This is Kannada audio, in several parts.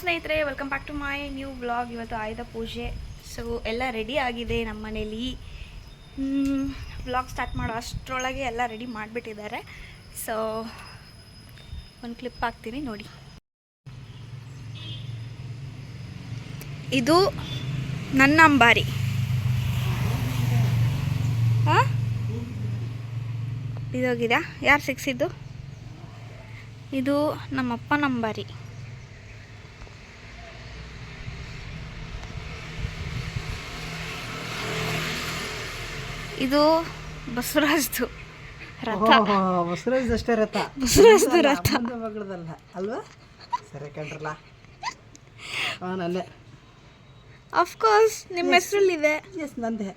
ಸ್ನೇಹಿತರೆ, welcome back to my new vlog. ಇವತ್ತು ಆಯುಧ ಪೂಜೆ. ಸೊ ಎಲ್ಲ ರೆಡಿ ಆಗಿದೆ ನಮ್ಮ ಮನೇಲಿ. ವ್ಲಾಗ್ ಸ್ಟಾರ್ಟ್ ಮಾಡೋ ಅಷ್ಟರೊಳಗೆ ಎಲ್ಲ ರೆಡಿ ಮಾಡಿಬಿಟ್ಟಿದ್ದಾರೆ. ಸೊ ಒಂದು ಕ್ಲಿಪ್ ಹಾಕ್ತೀನಿ ನೋಡಿ. ಇದು ನನ್ನ ಅಂಬಾರಿ. ಹಾಂ, ಇದೋಗಿದಾ? ಯಾರು ಸಿಕ್ಸಿದ್ದು? ಇದು ನಮ್ಮಪ್ಪನ ಅಂಬಾರಿ. ಇದು ಬಸವರಾಜ್ದು ರಥ. ಬಸವರಾಜ್ ಅಷ್ಟೇ ರಥ, ಬಸವರಾಜ್ದು ರಥ ಮಗಳದಲ್ಲ ಅಲ್ವಾ? ಸರಿ ಕಂಡ್ರಲ್ಲ, ನನ್ನೇ. ಅಫ್ಕೋರ್ಸ್ ನಿಮ್ಮ ಹೆಸ್ರಲ್ಲಿದೆ. ಎಸ್ ನಂದೇ.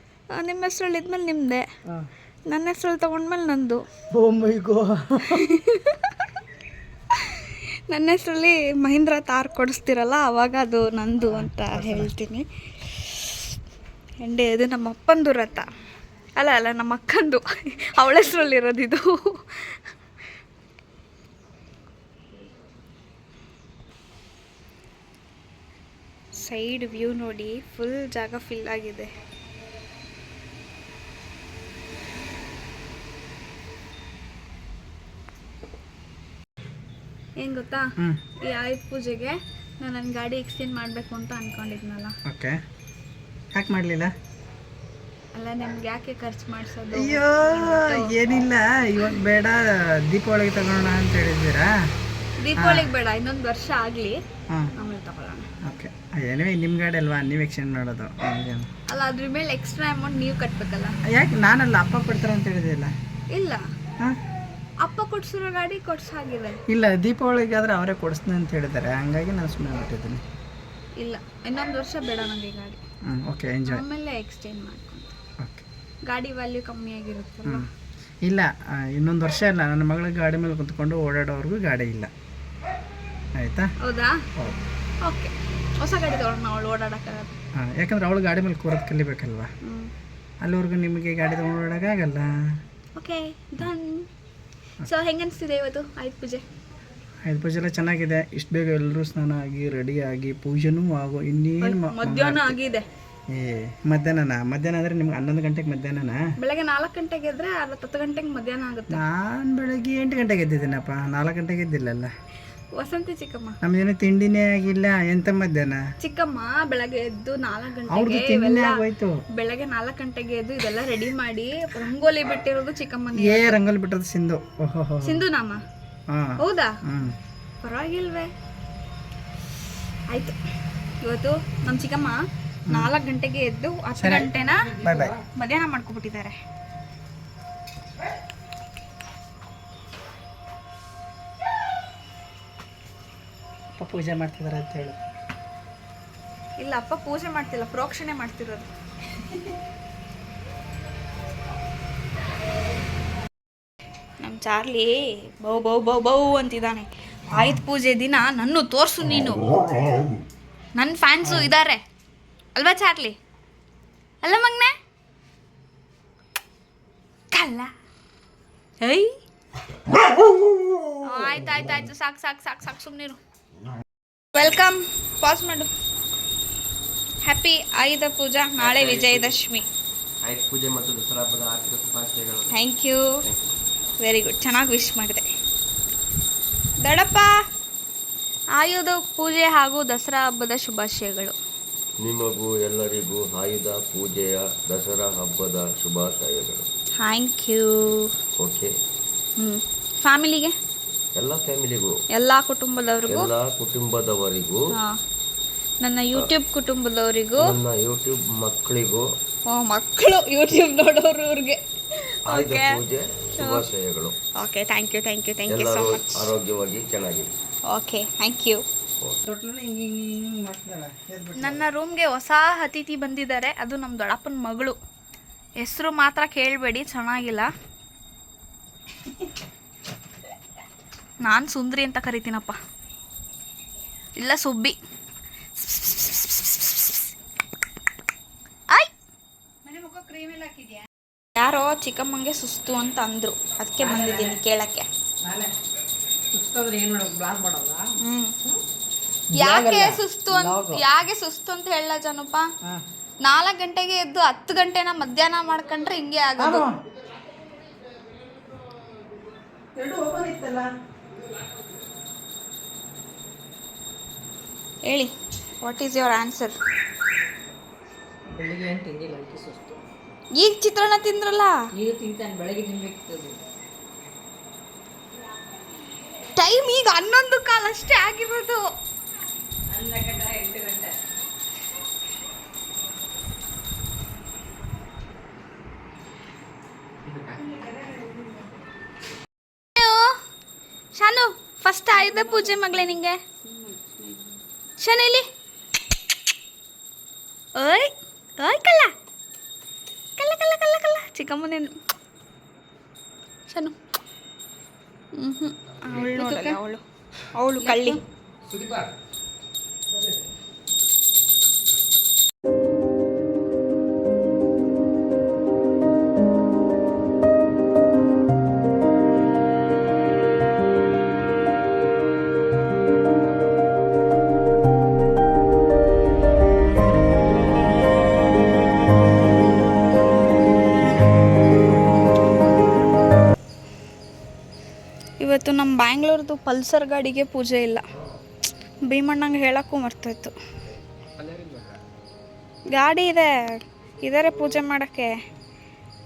ನಿಮ್ಮ ಹೆಸ್ರಲ್ಲಿ ಇದ್ಮೇಲೆ ನಿಮ್ಮದೇ, ನನ್ನ ಹೆಸ್ರಲ್ಲಿ ತೊಗೊಂಡ್ಮೇಲೆ ನಂದು. ಓ ಮೈ ಗಾಡ್. ನನ್ನ ಹೆಸ್ರಲ್ಲಿ ಮಹೀಂದ್ರ ತಾರ್ ಕೊಡಿಸ್ತಿರಲ್ಲ, ಆವಾಗ ಅದು ನಂದು ಅಂತ ಹೇಳ್ತೀನಿ. ಎಂಡೆ ಇದು ನಮ್ಮ ಅಪ್ಪಂದು ರಥ. ಅಲ್ಲ ನಮ್ಮ ಅಕ್ಕಂದು, ಅವಳ ಹೆಸ್ರಲ್ಲಿರೋದು ಇದು. ಸೈಡ್ ವ್ಯೂ ನೋಡಿ, ಫುಲ್ ಜಾಗ ಫಿಲ್ ಆಗಿದೆ. ಏನು ಗೊತ್ತಾ, ಈ ಆಯುಧ ಪೂಜೆಗೆ ನಾನು ನನ್ನ ಗಾಡಿ ಎಕ್ಸ್ಚೇಂಜ್ ಮಾಡಬೇಕು ಅಂತ ಅನ್ಕೊಂಡಿದ್ನಲ್ಲ. ಓಕೆ, ಯಾಕೆ ಮಾಡಲಿಲ್ಲ? ಅಲ್ಲ, ನಿಮ್ಗೆ ಯಾಕೆ ಖರ್ಚು ಮಾಡಿಸೋದು? ಅಯ್ಯೋ ಏನಿಲ್ಲ, ಇವಾಗ ಬೇಡ, ದೀಪಾವಳಿಗೆ ತಗೊಳ್ಳೋಣ ಅಂತ ಹೇಳಿದ್ದೀರಾ? ದೀಪಾವಳಿಗೆ ಬೇಡ, ಇನ್ನೊಂದು ವರ್ಷ ಆಗಲಿ, ಆಮೇಲೆ ತಗೊಳ್ಳೋಣ. ಓಕೆ, ಏನೇ ನಿಮ್ಮ ಗಾಡಿ ಅಲ್ವಾ, ನೀವು ಎಕ್ಸ್ಚೇಂಜ್ ಮಾಡೋದು. ಅಲ್ಲ, ಅದ್ರ ಮೇಲೆ ಎಕ್ಸ್ಟ್ರಾ ಅಮೌಂಟ್ ನೀವು ಕಟ್ಟಬೇಕಲ್ಲ. ಯಾಕೆ? ನಾನಲ್ಲ, ಅಪ್ಪ ಕೊಡ್ತಾರೆ ಅಂತ ಹೇಳಿದಿಲ್ಲ. ಇಲ್ಲ, ಹಾಂ, ಅಪ್ಪ ಕೊಡ್ಸಿರೋ ಗಾಡಿ ಕೊಡ್ಸಾಗಿದೆ. ಇಲ್ಲ, ದೀಪಾವಳಿಗೆ ಆದರೆ ಅವರೇ ಕೊಡಿಸ್ತೀನಿ ಅಂತ ಹೇಳಿದ್ದಾರೆ, ಹಂಗಾಗಿ ನಾನು ಸುಮ್ಮನೆ ಬಿಟ್ಟಿದ್ದೀನಿ. ಇಲ್ಲ, ಇನ್ನೊಂದು ವರ್ಷ ಬೇಡ ನನಗೆ ಗಾಡಿ. Okay, enjoy. ಆಮೇಲೆ ಎಕ್ಸ್ಚೇಂಜ್ ಮಾಡ್ಕೊಂಡು. ಓಕೆ, ಗಾಡಿ ವ್ಯಾಲ್ಯೂ ಕಮ್ಮಿ ಆಗಿರುತ್ತಲ್ಲ. ಇಲ್ಲ, ಇನ್ನೊಂದು ವರ್ಷ ಇಲ್ಲ, ನನ್ನ ಮಗಳಿಗೆ ಗಾಡಿ ಮೇಲೆ ಕುತ್ಕೊಂಡು ಓಡಾಡೋವ್ರಿಗೂ ಗಾಡಿ ಇಲ್ಲ, ಆಯಿತಾ? ಹೌದಾ? ಓಕೆ, ಹೊಸ ಗಾಡಿ ತಗೊಂಡು ಅವಳು ಓಡಾಡೋಕ್ಕಾಗಲ್ಲ. ಹಾಂ, ಯಾಕಂದ್ರೆ ಅವಳು ಗಾಡಿ ಮೇಲೆ ಕೂರೋದು ಕಲಿಬೇಕಲ್ವ, ಅಲ್ಲಿವರೆಗೂ ನಿಮಗೆ ಗಾಡಿ ತೊಗೊಂಡು ಓಡಾಡೋಕ್ಕಾಗಲ್ಲ. Okay, done. ಸೊ ಹೆಂಗೆ ಅನಿಸ್ತಿದೆ ಇವತ್ತು ಆಯುಧ ಪೂಜೆ? ಆಯುಧ ಪೂಜೆ ಎಲ್ಲ ಚೆನ್ನಾಗಿದೆ. ಇಷ್ಟು ಬೇಗ ಎಲ್ಲರೂ ಸ್ನಾನ ಆಗಿ ರೆಡಿಯಾಗಿ ಪೂಜೆನೂ ಆಗೋ ಇನ್ನೇನು ಮಧ್ಯಾಹ್ನ ಆಗಿದೆ. ಮಧ್ಯಾಹ್ನ ಅಂದರೆ ನಿಮ್ಗೆ 11 ಗಂಟೆಗೆ ಮಧ್ಯಾಹ್ನ. ಬೆಳಗ್ಗೆ 4 ಗಂಟೆಗೆ ಎದ್ರೆ 10 ಗಂಟೆಗೆ ಮಧ್ಯಾಹ್ನ ಆಗುತ್ತೆ. ನಾನು ಬೆಳಗ್ಗೆ 8 ಗಂಟೆಗೆ ಎದ್ದಿದ್ದೀನಪ್ಪ, 4 ಗಂಟೆಗೆ ಎದ್ದಿಲ್ಲಲ್ಲ. ವಸಂತಿ ಚಿಕ್ಕಮ್ಮ, ನಮ್ದೇನು ತಿಂಡಿನೇ ಆಗಿಲ್ಲ, ಎಂತ ಮಧ್ಯಾಹ್ನ? ಚಿಕ್ಕಮ್ಮ ಬೆಳಗ್ಗೆ ಎದ್ದು 4 ಅವ್ರದ್ದು ಗಂಟೆಗೆ ತಿಂಡಿನೇ ಆಗೋಯ್ತು. ಬೆಳಗ್ಗೆ 4 ಗಂಟೆಗೆ ಎದ್ದು ಇದೆಲ್ಲ ರೆಡಿ ಮಾಡಿ ರಂಗೋಲಿ ಬಿಟ್ಟಿರೋದು ಚಿಕ್ಕಮ್ಮ. ರಂಗೋಲಿ ಬಿಟ್ಟದ್ದು ಸಿಂಧು. ಓಹೋ, ಸಿಂಧು ನಾಮ. ಹೌದಾ? ಪರವಾಗಿಲ್ವೇ? ಆಯ್ತು. ಇವತ್ತು ನಮ್ಮ ಚಿಕ್ಕಮ್ಮ 4 ಗಂಟೆಗೆ ಎದ್ದು 10 ಗಂಟೆನ ಮಧ್ಯಾಹ್ನ ಮಾಡ್ಕೊಬಿಟ್ಟಿದ್ದಾರೆ. ಅಪ್ಪ ಪೂಜೆ ಮಾಡ್ತಿದ್ದಾರೆ ಅಂತ ಹೇಳು. ಇಲ್ಲ, ಅಪ್ಪ ಪೂಜೆ ಮಾಡ್ತಿಲ್ಲ, ಪ್ರೋಕ್ಷಣೆ ಮಾಡ್ತಿರೋದು. ನಮ್ಮ ಚಾರ್ಲಿ ಬೌ ಬೌ ಬೌ ಬೌ ಅಂತಿದ್ದಾನೆ. ಆಯುಧ ಪೂಜೆ ದಿನ ನನ್ನೂ ತೋರಿಸು ನೀನು. ನನ್ನ ಫ್ಯಾನ್ಸು ಇದ್ದಾರೆ ಅಲ್ವಾ ಚಾರ್ಲಿ? ಅಲ್ಲ ಮಗ್ನೆ? ಕಲ್ಲ. ಐ ಆಯ್ತಾಯ್ತಾಯ್ತು, ಸಾಕು ಸಾಕು ಸಾಕು ಸಾಕು, ಸುಮ್ಮನಿರು. ವೆಲ್ಕಮ್, ಪಾಸ್ ಮಾಡು. ಹ್ಯಾಪಿ ಆಯುಧ ಪೂಜಾ. ನಾಳೆ ವಿಜಯದಶಮಿ. ಆಯುಧ ಪೂಜೆ ಮತ್ತು ದಸರಾ ಹಬ್ಬದ ಆರ್ಥಿಕ ಶುಭಾಶಯಗಳು. ಥ್ಯಾಂಕ್ ಯು, ವೆರಿ ಗುಡ್, ಚೆನ್ನಾಗಿ ವಿಶ್ ಮಾಡಿದೆ. ದೊಡ್ಡಪ್ಪ, ಆಯುಧ ಪೂಜೆ ಹಾಗೂ ದಸರಾ ಹಬ್ಬದ ಶುಭಾಶಯಗಳು. ನಿಮಗೂ ಎಲ್ಲರಿಗೂ ಆಯುಧ ಪೂಜೆಯ ದಸರಾ ಹಬ್ಬದ ಶುಭಾಶಯಗಳು. Thank you. ಓಕೆ, ಫ್ಯಾಮಿಲಿಗೆ, ಎಲ್ಲ ಫ್ಯಾಮಿಲಿಗೂ, ಎಲ್ಲ ಕುಟುಂಬದವರಿಗೂ, ಎಲ್ಲ ಕುಟುಂಬದವರಿಗೂ, ನನ್ನ ಯೂಟ್ಯೂಬ್ ಕುಟುಂಬದವರಿಗೂ, ನನ್ನ ಯೂಟ್ಯೂಬ್ ಮಕ್ಕಳಿಗೂ, ಮಕ್ಕಳು ಯೂಟ್ಯೂಬ್ ನೋಡೋರಿಗೆ ಆಯುಧ ಪೂಜೆ ಶುಭಾಶಯಗಳು. Okay, thank you thank you thank you so much. ಆರೋಗ್ಯವಾಗಿ ಚೆನ್ನಾಗಿರಿ. Okay, thank you. ನನ್ನ ರೂಮ್ಗೆ ಹೊಸ ಅತಿಥಿ ಬಂದಿದ್ದಾರೆ. ಅದು ನಮ್ಮ ದೊಡ್ಡಪ್ಪನ ಮಗಳು. ಹೆಸರು ಮಾತ್ರ ಕೇಳಬೇಡಿ, ಚೆನ್ನಾಗಿಲ್ಲ. ನಾನು ಸುಂದ್ರಿ ಅಂತ ಕರಿತೀನಪ್ಪ, ಇಲ್ಲ ಸುಬ್ಬಿ. ಯಾರೋ ಚಿಕ್ಕಮ್ಮಂಗೆ ಸುಸ್ತು ಅಂತ ಅಂದರು, ಅದಕ್ಕೆ ಬಂದಿದ್ದೀನಿ ಕೇಳಕ್ಕೆ. ಯಾಕೆ ಸುಸ್ತು ಅಂತ ಹೇಳ ಜನಪ್ಪ. 4 ಗಂಟೆಗೆ ಎದ್ದು 10 ಗಂಟೆನ ಮಧ್ಯಾಹ್ನ ಮಾಡ್ಕೊಂಡ್ರೆ ಹಿಂಗೆ ಆಗೋದು. ಹೇಳಿ, ವಾಟ್ ಈಸ್ ಯುವರ್ ಆನ್ಸರ್? ಬೆಳಿಗ್ಗೆ ಏನು ತಿಂದಿಲ್ಲ, ಅದಕ್ಕೆ ಸುಸ್ತು. ಈಗ ಚಿತ್ರಾನ್ನ ತಿಂದ್ರಲ್ಲ? ಈಗ ತಿಂತಾನೆ, ಬೆಳಗ್ಗೆ ತಿನ್ಬೇಕಿತ್ತು. ಟೈಮ್ ಈಗ 11:15 ಅಷ್ಟೇ ಆಗಿರೋದು. 8 ಗಂಟೆ. ಶಾನು, ಫಸ್ಟ್ ಆಯುಧ ಪೂಜೆ ಮಗಳೇ ನಿಂಗೆ. ಶಾನೇಲಿ ಓಯ್ ಓಯ್ ಕಲ್ಲ ಕಲ್ಲ ಕಲ್ಲ ಕಲ್ಲ ಕಲ್ಲ ಚಿಕ್ಕಮ್ಮನೇನು ಶಾನು. ಅವಳು ನೋಡಲ್ಲ, ಅವಳು ಕಳ್ಳಿ. ಇವತ್ತು ನಮ್ಮ ಬ್ಯಾಂಗ್ಳೂರ್ದು ಪಲ್ಸರ್ ಗಾಡಿಗೆ ಪೂಜೆ ಇಲ್ಲ. ಭೀಮಣ್ಣಂಗೆ ಹೇಳೋಕ್ಕೂ ಮರ್ತೋಯ್ತು. ಗಾಡಿ ಇದೆ, ಇದಾರೆ ಪೂಜೆ ಮಾಡೋಕ್ಕೆ.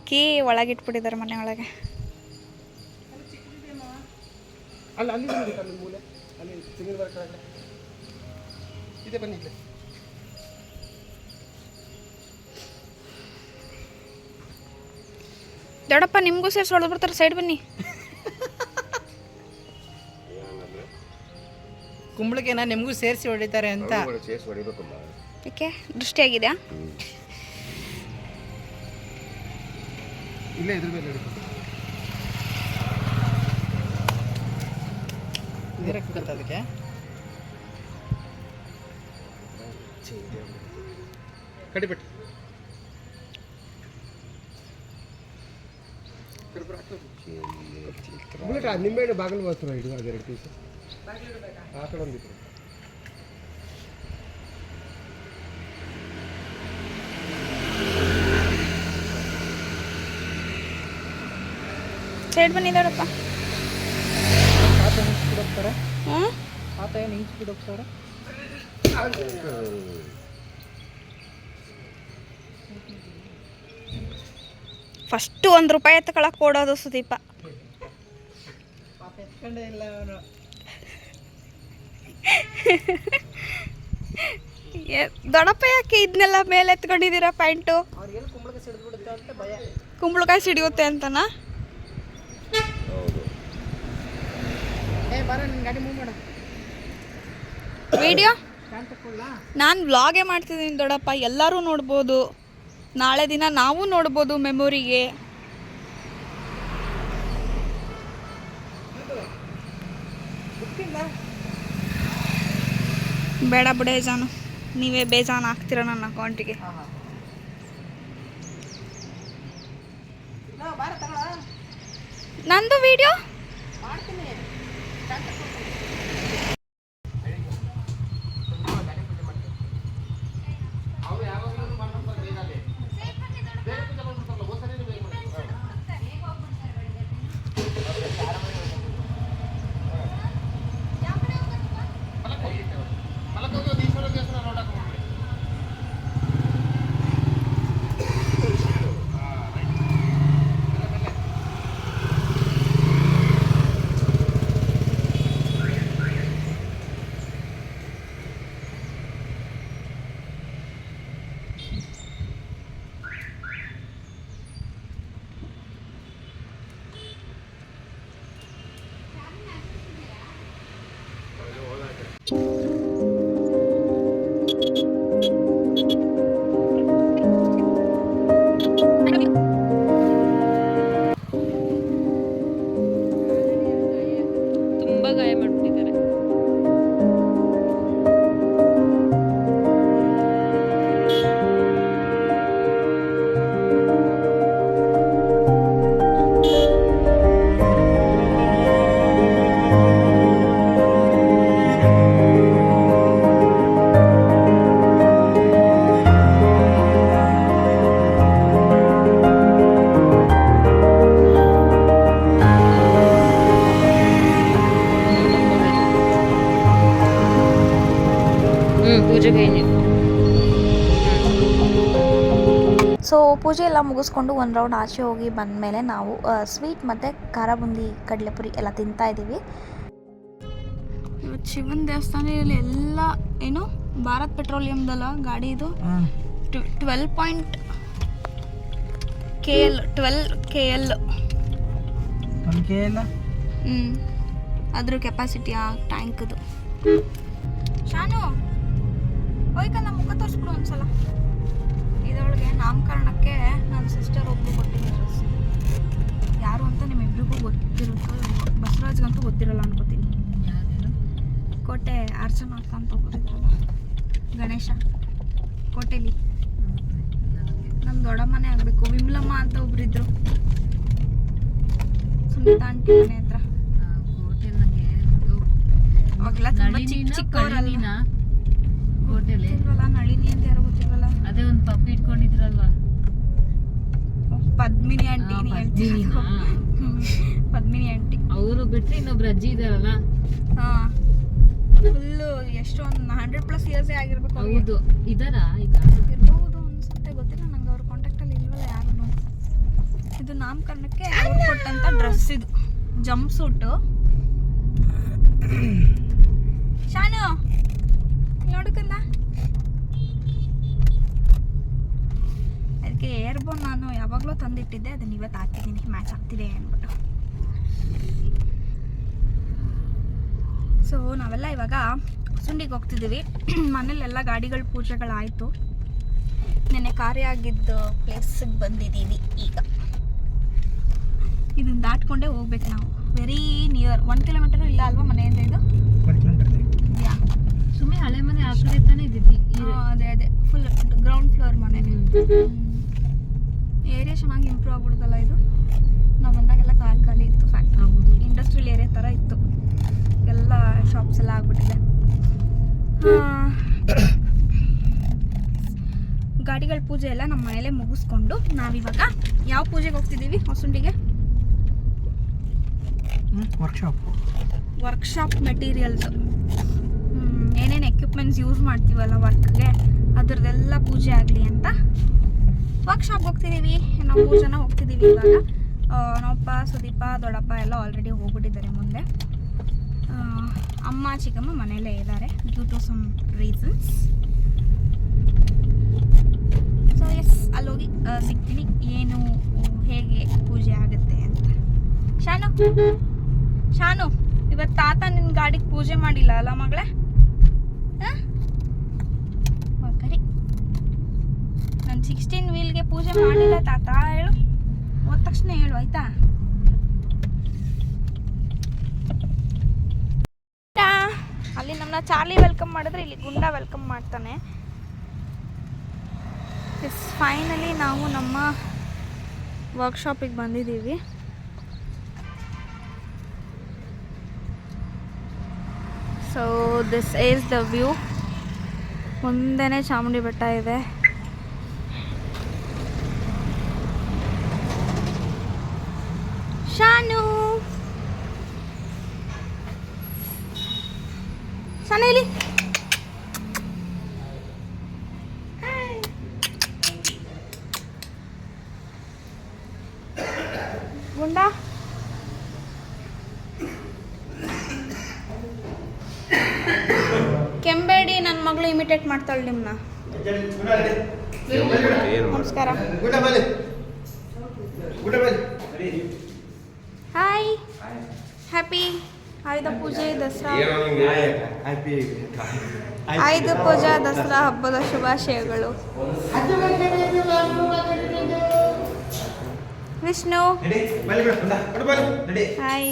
ಕೀ ಒಳಗಿಟ್ಬಿಟ್ಟಿದ್ದಾರೆ ಮನೆ ಒಳಗೆ. ದೊಡ್ಡಪ್ಪ ನಿಮಗೂ ಸೇರಿಸಿ ಹೊಡೆದು ಬಿಡ್ತಾರೆ, ಸೈಡ್ ಬನ್ನಿ. ಕುಂಬಳಕೆನ ನಿಮಗೂ ಸೇರಿಸಿ ಹೊಡಿತಾರೆ ಅಂತ. ಯಾಕೆ ದೃಷ್ಟಿ ಆಗಿದೆಯಾ? ಇಲ್ಲೇ ಇದ್ರ ಮೇಲೆ ಇದಕ್ಕೆ ಅದಕ್ಕೆ ಕಡಿಬಿಟ್ಟು ನಿಂಬೆಹಣ್ಣು ಬಾಗಿಲು ಮಾತ್ರ ಹಿಡಿದು ಅದೆರಡು ಪೀಸ್ ಆ ಕಡೆ ಒಂದಿತ್ತು. ಸೈಡ್ ಬನ್ನಿ ದೊಡ್ಡಪ್ಪ. ಆತ ಹಿಂಚ್ಬಿಡೋಗ್ತಾರೆ, ಹ್ಞೂ ಆತ ಏನು ಹಿಂಚ್ಬಿಡೋಗ್ತಾರೆ. ಫಸ್ಟು 1 ರೂಪಾಯಿ ಎತ್ಕೊಳಕ್ಕೆ ಕೊಡೋದು ಸುದೀಪ. ಪಾಪ ಎತ್ಕೊಂಡೇ ಇಲ್ಲ ಅವನು. ದೊಡ್ಡಪ್ಪ ಯಾಕೆ ಇದನ್ನೆಲ್ಲ ಮೇಲೆ ಎತ್ಕೊಂಡಿದ್ದೀರಾ ಪ್ಯಾಂಟು? ಅವ್ರಿಗೆಲ್ಲ ಕುಂಬಳಕಾಯಿ ಸಿಡಿದ್ಬಿಡುತ್ತೆ ಅಂತ ಭಯ. ಕುಂಬಳಕಾಯಿ ಸಿಡಿಯುತ್ತೆ ಅಂತನಾ? ಬರ ನಿನ್ನ ಗಾಡಿ ಮೂವ್ ಮಾಡು. ವಿಡಿಯೋ ನಾನು ವ್ಲಾಗೇ ಮಾಡ್ತಿದ್ದೀನಿ ದೊಡ್ಡಪ್ಪ, ಎಲ್ಲರೂ ನೋಡ್ಬೋದು. ನಾಳೆ ದಿನ ನಾವು ನೋಡ್ಬೋದು ಮೆಮೊರಿಗೆ. ಬೇಡ ಬಿಡೇ ಜಾನು, ನೀವೇ ಬೇಜಾನು ಹಾಕ್ತೀರ ನನ್ನ ಅಕೌಂಟಿಗೆ. ನಂದು ವಿಡಿಯೋ ಪೂಜೆ കഴിഞ്ഞു. ಸೊ ಪೂಜೆ ಎಲ್ಲ ಮುಗಿಸ್ಕೊಂಡು ಒಂದು ರೌಂಡ್ ಆಚೆ ಹೋಗಿ ಬಂದಮೇಲೆ ನಾವು ಸ್ವೀಟ್ ಮತ್ತು ಖಾರ ಬುಂದಿ ಕಡಲೆಪುರಿ ಎಲ್ಲ ತಿಂತಾ ಇದ್ದೀವಿ. ಇವತ್ತು ಶಿವನ ದೇವಸ್ಥಾನದಲ್ಲಿ ಎಲ್ಲ ಏನು ಭಾರತ್ ಪೆಟ್ರೋಲಿಯಮ್ದಲ್ಲ ಗಾಡಿ ಇದು 12 KL ಅದ್ರ ಕೆಪಾಸಿಟಿ ಆ ಟ್ಯಾಂಕ್ದು. ಶಾನು ಹೋಯ್ಕಲ್ಲ ಮುಖ ತೋರಿಸ್ಬಿಡು ಒಂದ್ಸಲ. ಇದರೊಳಗೆ ನಾಮಕರಣಕ್ಕೆ ನನ್ನ ಸಿಸ್ಟರ್ ಒಬ್ಬರು ಕೊಟ್ಟಿದ್ದಾರೆ. ಯಾರು ಅಂತ ನಿಮ್ಮಿಬ್ರಿಗೂ ಗೊತ್ತಿರುತ್ತೋ ಬಸವರಾಜ್ಗಂತೂ ಗೊತ್ತಿರಲ್ಲ ಅನ್ಕೋತೀನಿ. ಕೋಟೆ ಅರ್ಚನಾಥ ಅಂತ ಒಬ್ಬರಿದ್ರಲ್ಲ, ಗಣೇಶ ಕೋಟೆಲಿ ನಮ್ಮ ದೊಡ್ಡಮ್ಮನೆ ಆಗಬೇಕು. ವಿಮಲಮ್ಮ ಅಂತ ಒಬ್ರಿದ್ರು ಸುನೀತಾ ಆಂಟಿ ಮನೆ ಹತ್ರ. ಅವಾಗೆಲ್ಲ ತುಂಬ ಚಿಕ್ಕವರಲ್ಲ. ಗೊತ್ತಿಲ್ವಲ್ಲ, ನಳಿನಿ ಅಂತ ಯಾರು ಗೊತ್ತಿಲ್ವಲ್ಲ. ಅದೇ ಒಂದು ಪಪ್ಪಿ ಇಟ್ಕೊಂಡಿದ್ರಲ್ವಾ, ಪದ್ಮಿನಿ ಆಂಟಿ ಪದ್ಮಿನಿ ಆಂಟಿ. ಅವರು ಬಿಟ್ರೆ ಇನ್ನೊಬ್ರು ಅಜ್ಜಿ ಇದಾರಲ್ಲ, ಹಾಂ ಫುಲ್ಲು ಎಷ್ಟೊಂದು 100+ ಇಯರ್ಸೇ ಆಗಿರ್ಬೇಕು. ಹೌದು ಇದಾರ ಈಗ ಇರ್ಬೋದು ಅನ್ಸುತ್ತೆ, ಗೊತ್ತಿಲ್ಲ ನಂಗೆ. ಅವ್ರ ಕಾಂಟ್ಯಾಕ್ಟಲ್ಲಿ ಇಲ್ವಲ್ಲ ಯಾರು. ಇದು ನಾಮಕರಣಕ್ಕೆ ಅವ್ರು ಕೊಟ್ಟಂಥ ಡ್ರೆಸ್, ಇದು ಜಂಪ್ ಸೂಟು. ಶಾನು ನೋಡ್ಕಂದ. ಅದಕ್ಕೆ ಏರ್ಬೋನ್ ನಾನು ಯಾವಾಗಲೂ ತಂದಿಟ್ಟಿದ್ದೆ, ಅದನ್ನ ಇವತ್ತು ಹಾಕಿದ್ದೀನಿ, ಮ್ಯಾಚ್ ಆಗ್ತಿದೆ ಅಂದ್ಬಿಟ್ಟು. ಸೊ ನಾವೆಲ್ಲ ಇವಾಗ ಸುಂಡಿಗೆ ಹೋಗ್ತಿದ್ದೀವಿ. ಮನೇಲೆಲ್ಲ ಗಾಡಿಗಳ ಪೂಜೆಗಳಾಯಿತು. ನೆನ್ನೆ ಕಾರ್ಯ ಆಗಿದ್ದ ಪ್ಲೇಸಿಗೆ ಬಂದಿದ್ದೀವಿ. ಈಗ ಇದನ್ನ ದಾಟ್ಕೊಂಡೇ ಹೋಗ್ಬೇಕು ನಾವು. ವೆರಿ ನಿಯರ್, 1 ಕಿಲೋಮೀಟರು ಇಲ್ಲ ಅಲ್ವಾ ಮನೆಯಿಂದ ಇದು? ಯಾ ಸುಮ್ಮನೆ ಹಳೆ ಮನೆ ಆ ಕಡೆ ತಾನೇ ಇದ್ದಿದ್ದಿ. ಅದೇ ಫುಲ್ ಗ್ರೌಂಡ್ ಫ್ಲೋರ್ ಮನೆ. ಏರಿಯಾ ಚೆನ್ನಾಗಿ ಇಂಪ್ರೂವ್ ಆಗ್ಬಿಡುತ್ತಲ್ಲ ಇದು. ನಾವು ಬಂದಾಗೆಲ್ಲ ಖಾಲಿ ಇತ್ತು. ಫ್ಯಾಕ್ಟ್ರಿ ಇಂಡಸ್ಟ್ರಿಯಲ್ ಏರಿಯಾ ಥರ ಇತ್ತು. ಎಲ್ಲ ಶಾಪ್ಸ್ ಎಲ್ಲ ಆಗ್ಬಿಟ್ಟಿದೆ. ಗಾಡಿಗಳ ಪೂಜೆ ಎಲ್ಲ ನಮ್ಮ ಮನೇಲೆ ಮುಗಿಸ್ಕೊಂಡು ನಾವಿವಾಗ ಯಾವ ಪೂಜೆಗೆ ಹೋಗ್ತಿದ್ದೀವಿ? ಹೊಸುಂಡಿಗೆ ವರ್ಕ್ಶಾಪ್ ಮೆಟೀರಿಯಲ್ಸ್, ಏನೇನು ಎಕ್ವಿಪ್ಮೆಂಟ್ಸ್ ಯೂಸ್ ಮಾಡ್ತೀವಲ್ಲ ವರ್ಕ್ಗೆ, ಅದ್ರದ್ದೆಲ್ಲ ಪೂಜೆ ಆಗಲಿ ಅಂತ ವರ್ಕ್ಶಾಪ್ಗೆ ಹೋಗ್ತಿದ್ದೀವಿ. ನಾವು 3 ಜನ ಹೋಗ್ತಿದ್ದೀವಿ ಇವಾಗ. ನಮ್ಮಪ್ಪ, ಸುದೀಪ, ದೊಡ್ಡಪ್ಪ ಎಲ್ಲ ಆಲ್ರೆಡಿ ಹೋಗ್ಬಿಟ್ಟಿದ್ದಾರೆ ಮುಂದೆ. ಅಮ್ಮ ಚಿಕ್ಕಮ್ಮ ಮನೆಯಲ್ಲೇ ಇದ್ದಾರೆ due to some reasons. So yes, ಅಲ್ಲೋಗಿ ಸಿಗ್ತೀನಿ ಏನು ಹೇಗೆ ಪೂಜೆ ಆಗುತ್ತೆ ಅಂತ. ಶಾನು ಇವತ್ತು ತಾತ ನಿನ್ನ ಗಾಡಿಗೆ ಪೂಜೆ ಮಾಡಿಲ್ಲ ಅಲ್ಲ ಮಗಳೇ? ಕರಿ, ನನ್ನ 16 ವೀಲ್ಗೆ ಪೂಜೆ ಮಾಡಿಲ್ಲ ತಾತ ಹೇಳು. ಹೋದ ತಕ್ಷಣ ಹೇಳು ಆಯ್ತಾ? ಅಲ್ಲಿ ನಮ್ಮನ್ನ ಚಾರ್ಲಿ ವೆಲ್ಕಮ್ ಮಾಡಿದ್ರೆ ಇಲ್ಲಿ ಗುಂಡ ವೆಲ್ಕಮ್ ಮಾಡ್ತಾನೆ. ಫೈನಲಿ ನಾವು ನಮ್ಮ ವರ್ಕ್ಶಾಪಿಗೆ ಬಂದಿದ್ದೀವಿ. So this is the view. ಮುಂದೆನೇ ಚಾಮುಂಡಿ ಬೆಟ್ಟ ಇದೆ. ಶಾನು ಶಾನೇಲಿ ಗುಂಡ. ಕೆಂಬೇಡಿ ನನ್ನ ಮಗಳು ಇಮಿಟೇಟ್ ಮಾಡ್ತಾಳೆ ನಿಮ್ಮನ್ನ. ನಮಸ್ಕಾರ. ಹಾಯ್, ಹ್ಯಾಪಿ ಆಯುಧ ಪೂಜೆ ದಸರಾ ಆಯುಧ ಪೂಜಾ ದಸರಾ ಹಬ್ಬದ ಶುಭಾಶಯಗಳು. ವಿಷ್ಣು ಹಾಯ್.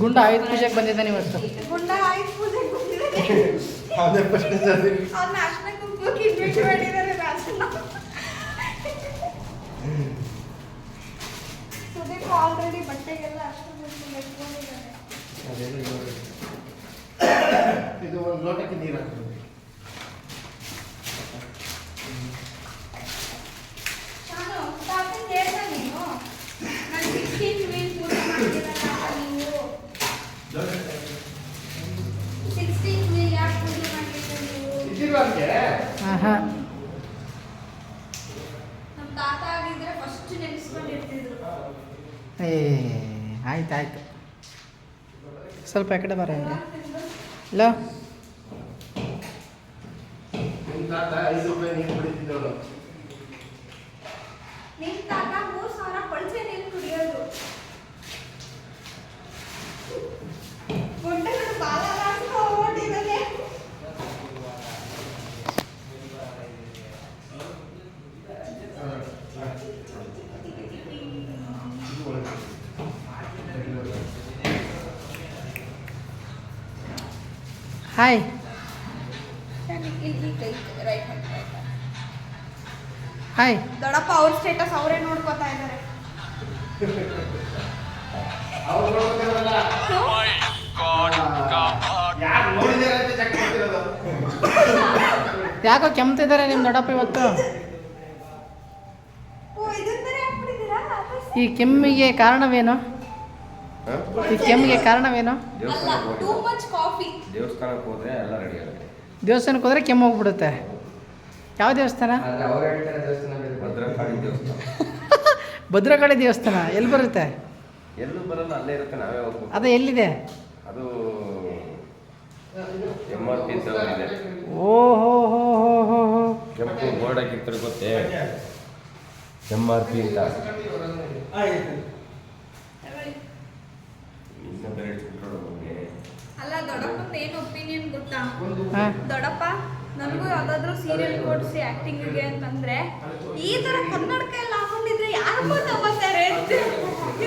ಗುಂಡ ಆಯುಧ ಪೂಜೆಗೆ ಬಂದಿದ್ದಾನೆ ಇವತ್ತು. ಗುಂಡ ಆಯ್ತು ಪೂಜೆಗೆ ಬಂದಿದ್ದಾನೆ. ಅವ್ನ ಅರ್ಶಿನ ಕುಂಕುಮಕ್ಕೆ ಇನ್ವೈಟ್ ಮಾಡಿದ್ದಾರೆ ರಾಜನ. ಸುದೀಪ್ ಆಲ್ರೆಡಿ ಬಟ್ಟೆಗೆಲ್ಲ ಅರ್ಶಿನ ಕುಂಕುಮ ಇಟ್ಕೊಂಡಿದ್ದಾನೆ. ಇದು ಒಂದು ಲೋಟಕ್ಕೆ ನೀರು ಹಾಕ್ಬೇಕು. ನಾನು ತಾತಂಗೆ ಹೇಳ್ದೆ ನೀನು ನಾನು 16 ವೀಲ್ ಪೂಜೆ ಮಾಡ್ತೀರಲ್ಲ ನೀವು 16 ವೀಲ್ ಯಾಕೆ ಪೂಜೆ ಮಾಡ್ತೀರ ನೀವು? ಇದ್ದಿಲ್ವಾ ಅವ್ನಿಗೆ? ಹಾಂ ನಮ್ಮ ತಾತ ಆಗಿದ್ರೆ ಫಸ್ಟ್ ನೆನೆಸ್ಕೊಂಡಿರ್ತಿದ್ರು. ಏ ಆಯ್ತು ಸ್ವಲ್ಪ ಆ ಕಡೆ ಬರ ಹಂಗೆ. ಇಲ್ಲ ನಿಮ್ ತಾತ 5 ರೂಪಾಯಿ ನೀರು ಕುಡಿತಿದ್ದವನು. ನಿಮ್ ತಾತ 3,000 ಕೊಳಚೆ ನೀರು ಕುಡಿಯೋದು. ಗುಡ್ಡಗಳು ಬಾಲ ಹೋಗ್ಬಿಟ್ಟಿದ್ದಾನೆ. Hi hi. ದೊಡ್ಡಪ್ಪ ಅವ್ರ ಸ್ಟೇಟಸ್ ಅವರೇ ನೋಡ್ಕೋತಾ ಇದ್ದಾರೆ. ಅವ್ರು ನೋಡ್ಕೊತಾರಲ್ಲ. ಯಾರು ನೋಡಿದಾರೆ ಅಂತ ಚೆಕ್ ಮಾಡ್ತಿರೋದು. ಯಾಕೋ ಕೆಮ್ತಿದ್ದಾರೆ ನಿಮ್ಮ ದೊಡ್ಡಪ್ಪ ಇವತ್ತು? ಓ ಇದನ್ನೇ ಹಾಕ್ಬಿಟ್ಟಿದ್ದೀರಾ? ಈ ಕೆಮ್ಮಿಗೆ ಕಾರಣವೇನು? ಈ ಕೆಮ್ಮಿಗೆ ಕಾರಣವೇನು? ಅಲ್ಲ ಟೂ ಮಚ್ ಕಾಫಿ. ದೇವಸ್ಥಾನಕ್ಕೆ ಹೋದ್ರೆ ಎಲ್ಲ ರೆಡಿ ಆಗುತ್ತೆ. ದೇವಸ್ಥಾನಕ್ಕೆ ಹೋದರೆ ಕೆಮ್ಮು ಹೋಗ್ಬಿಡುತ್ತೆ. ಯಾವ ದೇವಸ್ಥಾನ? ಅವ್ರು ಹೇಳ್ತಾರೆ ದೇವಸ್ಥಾನ ಭದ್ರಕಾಳಿ ದೇವಸ್ಥಾನ. ಭದ್ರಕಾಳಿ ದೇವಸ್ಥಾನ ಎಲ್ಲಿ ಬರುತ್ತೆ? ಎಲ್ಲೂ ಬರಲ್ಲ, ಅಲ್ಲೇ ಇರುತ್ತೆ, ನಾವೇ ಹೋಗ್ಬೇಕು. ಅದು ಎಲ್ಲಿದೆ? ಅದು MRP ಅಂತ ಇದೆ. ಓಹೋ ಹೋ ಹೋ ಹೋ ಹೋ. ಕೆಂಪು ಬೋರ್ಡ್ ಹಾಕಿರ್ತಾರೆ ಗೊತ್ತೇ, MRP ಅಂತ. ಇನ್ನ ಬೇರೆ ಇಟ್ಬಿಟ್ರು ನಮಗೆ. ಅಲ್ಲ ದೊಡ್ಡಪ್ಪನ ಏನು ಒಪಿನಿಯನ್ ಗೊತ್ತಾ? ಹಾಂ ದೊಡ್ಡಪ್ಪ ನನಗೂ ಯಾವ್ದಾದ್ರು ಸೀರಿಯಲ್ ಕೊಡಿಸಿ ಆಕ್ಟಿಂಗಿಗೆ ಅಂತಂದ್ರೆ ಈ ತರ ಕನ್ನಡಕ ಎಲ್ಲ ಹಾಕೊಂಡಿದ್ರೆ ಯಾರು ತಗೋತಾರೆ ಅಂತ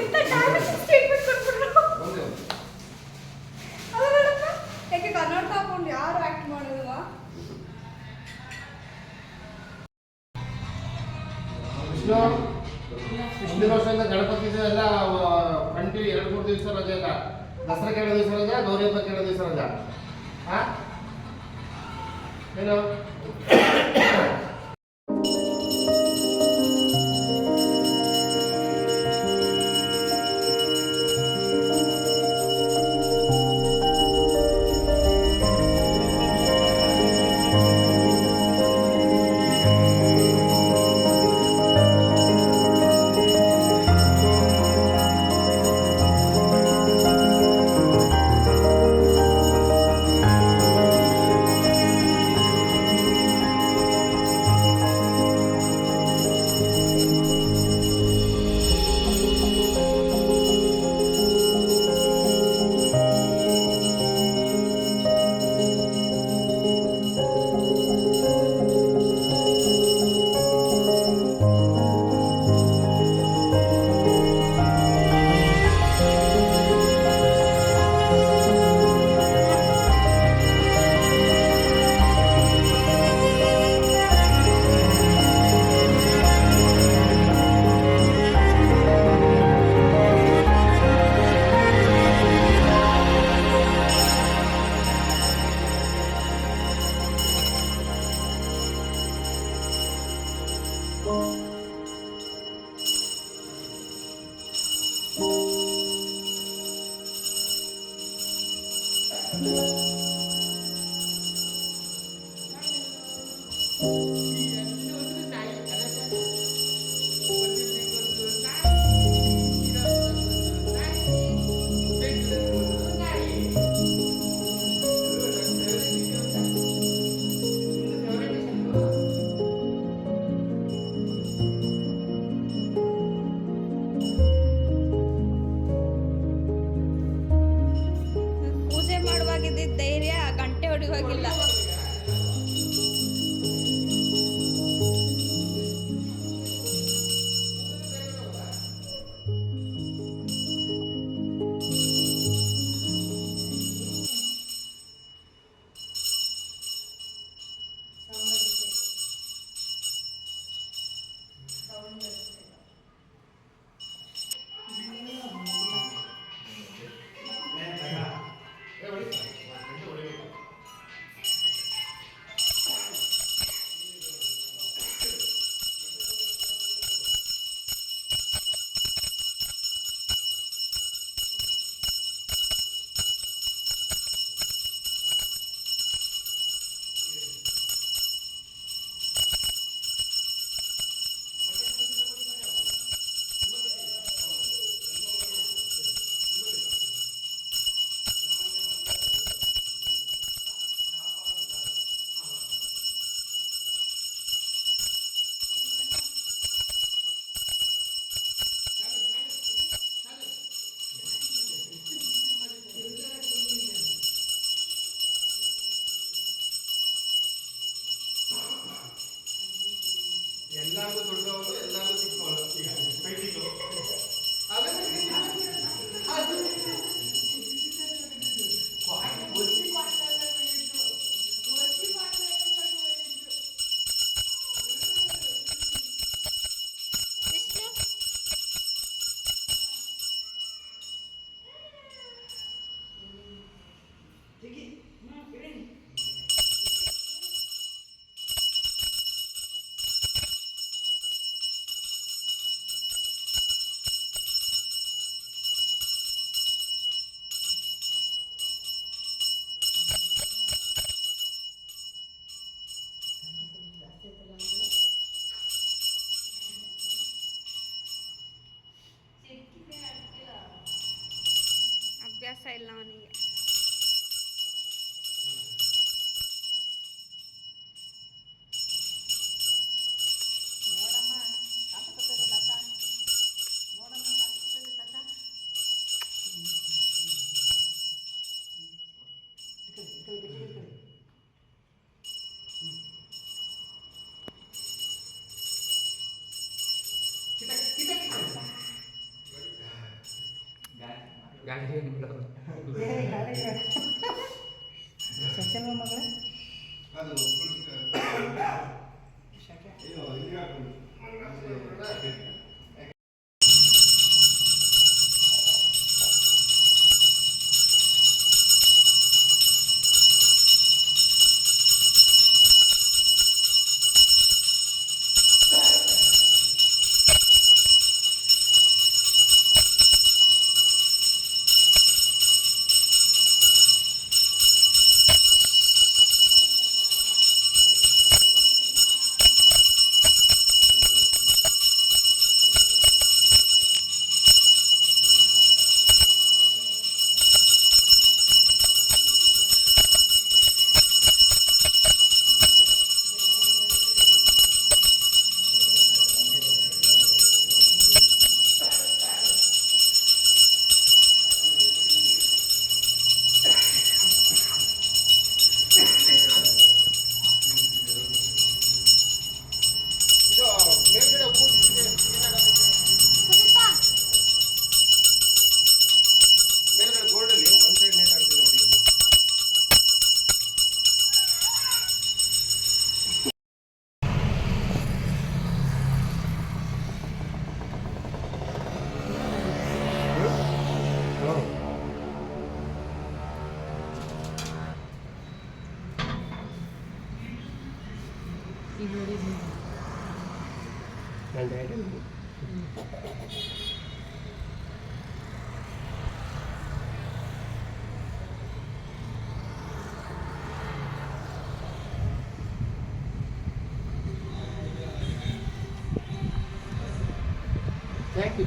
ಇಂಥ ಡೈರೆಕ್ಟ್ ಸ್ಟೇಟ್ಮೆಂಟ್ ಕೊಟ್ಬಿಟ್ರು. ಅಲ್ಲ ದೊಡ್ಡಪ್ಪ, ಯಾಕೆ ಕನ್ನಡಕ ಹಾಕೊಂಡು ಯಾರು ಆಕ್ಟ್ ಮಾಡೋದಿಲ್ವಾ? ವಿಷ್ಣು ಮುಂದಿನ ವರ್ಷದಿಂದ ಗಣಪತಿ ಎಲ್ಲ ಕಂಟಿನ್ಯೂ 2-3 ದಿವಸ ರಜೆ ಇಲ್ಲ. ದಸರಾ ಕೇಳೋ ದಿವಸ ರಜಾ, ಗೌರಿ ಹಬ್ಬ ಕೇಳೋ ದಿವಸ ರಜಾ. ಹಾಂ ಏನು ಅಭ್ಯಾಸ ಇಲ್ಲ ಅವನಿಗೆ. ಸತ್ಯನ ಮಗಳೇ ಅದು ಮೇಲ್ಗಡೆ ಮೇಲ್ಗಡೆ ಬೋರ್ಡಲ್ಲಿ ಒಂದು ಸೈಡ್ ನೇಟ್ ಆಗ್ತಿದೆ ನೋಡಿ. ಈಗ ನೋಡಿದ್ವಿ.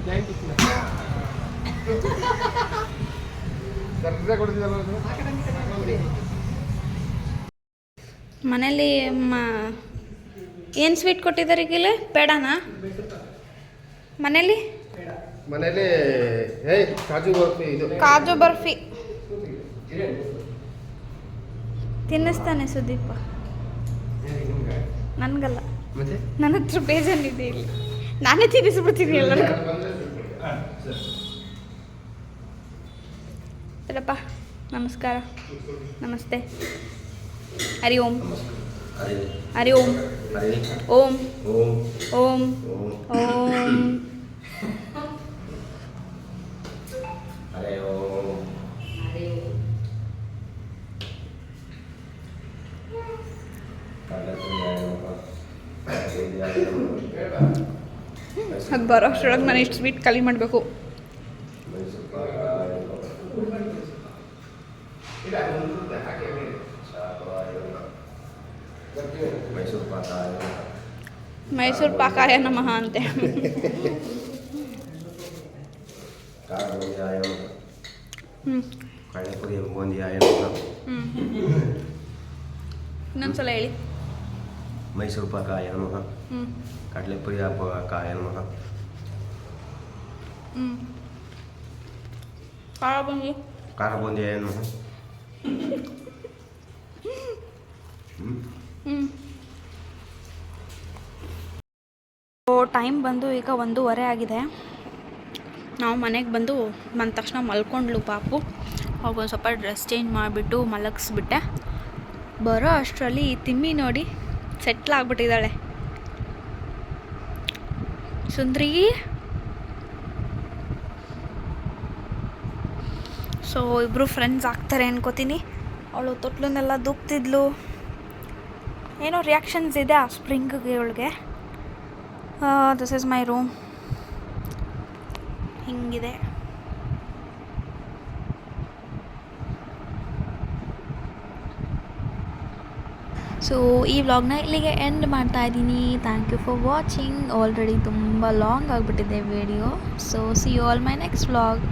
ಥ್ಯಾಂಕ್ ಯು ಸರ್ಪ್ರೈಸ್ ಕೊಡ್ತಿದ್ದಲ್ಲ ಅದು. ಮನೇಲಿ ಏನು ಸ್ವೀಟ್ ಕೊಟ್ಟಿದ್ದಾರೆ ಈಗಿಲ್ಲ ಪೇಡನಾ ಮನೇಲಿ? ಮನೇಲಿ ಕಾಜು ಬರ್ಫಿ ಇದು ಕಾಜು ಬರ್ಫಿ ತಿನ್ನಿಸ್ತಾನೆ ಸುದೀಪ. ನನಗಲ್ಲ, ನನ್ನ ಹತ್ರ ಬೇಜಾನಿದೆ ಇಲ್ಲಿ, ನಾನೇ ತಿನ್ನಿಸ್ಬಿಡ್ತೀನಿ ಎಲ್ಲರಿಗೂ. ಸರಪ್ಪ ನಮಸ್ಕಾರ, ನಮಸ್ತೆ, ಹರಿ ಓಂ, ಹರಿ ಓಂ, ಓಂ ಓಂ ಓಂ. ಅದು ಬರೋ ಅಷ್ಟರೊಳಗೆ ನಾನು ಇಷ್ಟು ಸ್ವೀಟ್ ಖಾಲಿ ಮಾಡಬೇಕು. ಮೈಸೂರು ಪಾಕಾಯ ನಮಃ ಅಂತೆ. ಇನ್ನೊಂದ್ಸಲ ಹೇಳಿ. ಮೈಸೂರು ಪಾಕಾಯ ನಮಃ, ಕಡಲೆಪುರಿ ಕಾಯ ನಮಃ. ಖಾರ ಬುಂದಿ, ಖಾರ ಬೂಂದಿ ನಮಃ. ಟೈಮ್ ಬಂದು ಈಗ 1:30 ಆಗಿದೆ. ನಾವು ಮನೆಗೆ ಬಂದ ತಕ್ಷಣ ಮಲ್ಕೊಂಡ್ಲು ಪಾಪು. ಅವಾಗ ಸ್ವಲ್ಪ ಡ್ರೆಸ್ ಚೇಂಜ್ ಮಾಡಿಬಿಟ್ಟು ಮಲಗಿಸ್ಬಿಟ್ಟೆ. ಬರೋ ಅಷ್ಟರಲ್ಲಿ ಈ ತಿಮ್ಮಿ ನೋಡಿ ಸೆಟ್ಲ್ ಆಗಿಬಿಟ್ಟಿದ್ದಾಳೆ. ಸುಂದ್ರಿ. ಸೊ ಇಬ್ಬರು ಫ್ರೆಂಡ್ಸ್ ಆಗ್ತಾರೆ ಅನ್ಕೋತೀನಿ. ಅವಳು ತೊಟ್ಲನ್ನೆಲ್ಲ ದುಕ್ತಿದ್ಲು. ಏನೋ ರಿಯಾಕ್ಷನ್ಸ್ ಇದೆ ಆ ಸ್ಪ್ರಿಂಗ್ಗೆ ಅವಳಿಗೆ. This is my room. ಹಿಂಗಿದೆ. ಸೊ ಈ ವ್ಲಾಗ್ನ ಇಲ್ಲಿಗೆ ಎಂಡ್ ಮಾಡ್ತಾ ಇದ್ದೀನಿ. Thank you for watching. Already ತುಂಬ ಲಾಂಗ್ ಆಗಿಬಿಟ್ಟಿದೆ video. So see you all my next vlog.